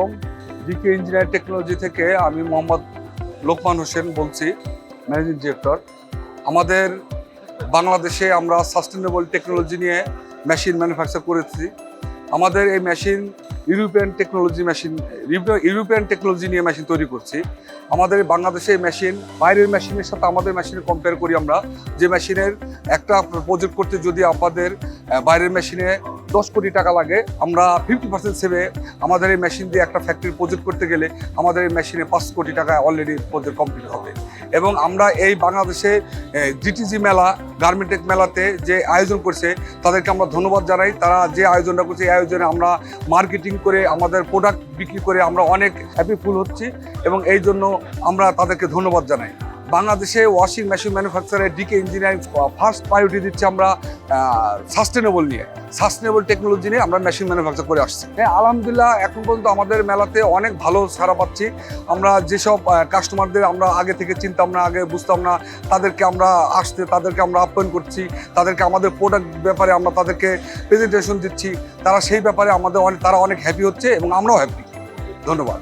আলাইকুম। Decay engineering technology থেকে আমি মোহাম্মদ লোকমান হোসেন বলছি, ম্যানেজিং ডিরেক্টর। আমাদের বাংলাদেশে আমরা সাস্টেনেবল টেকনোলজি নিয়ে মেশিন ম্যানুফ্যাকচার করেছি। আমাদের এই মেশিন ইউরোপিয়ান টেকনোলজি নিয়ে মেশিন তৈরি করছি। আমাদের বাংলাদেশে এই মেশিন বাইরের মেশিনের সাথে আমাদের মেশিনে কম্পেয়ার করি আমরা, যে মেশিনের একটা প্রজেক্ট করতে যদি আমাদের বাইরের মেশিনে 10 কোটি টাকা লাগে, আমরা 50% সেভে আমাদের এই মেশিন দিয়ে একটা ফ্যাক্টরি প্রজেক্ট করতে গেলে আমাদের এই মেশিনে 5 কোটি টাকা অলরেডি প্রজেক্ট কমপ্লিট হবে। এবং আমরা এই বাংলাদেশে জিটিজি মেলা, গার্মেন্টেক মেলাতে যে আয়োজন করছে তাদেরকে আমরা ধন্যবাদ জানাই। তারা যে আয়োজনটা করছে এই আয়োজনে আমরা মার্কেটিং করে আমাদের প্রোডাক্ট বিক্রি করে আমরা অনেক হ্যাপিফুল হচ্ছি এবং এই জন্য আমরা তাদেরকে ধন্যবাদ জানাই। বাংলাদেশে ওয়াশিং মেশিন ম্যানুফ্যাকচারে ডিকে ইঞ্জিনিয়ারিং ফার্স্ট প্রায়োরিটি দিচ্ছে আমরা সাস্টেনেবল টেকনোলজি নিয়ে আমরা মেশিন ম্যানুফ্যাকচার করে আসছি। হ্যাঁ, আলহামদুলিল্লাহ এখন পর্যন্ত আমাদের মেলাতে অনেক ভালো সাড়া পাচ্ছি। আমরা যেসব কাস্টমারদের আমরা আগে থেকে চিনতাম না, আগে বুঝতাম না, তাদেরকে আমরা আপ্যায়ন করছি, তাদেরকে আমাদের প্রোডাক্ট ব্যাপারে আমরা তাদেরকে প্রেজেন্টেশন দিচ্ছি। তারা সেই ব্যাপারে তারা অনেক হ্যাপি হচ্ছে এবং আমরাও হ্যাপি। ধন্যবাদ।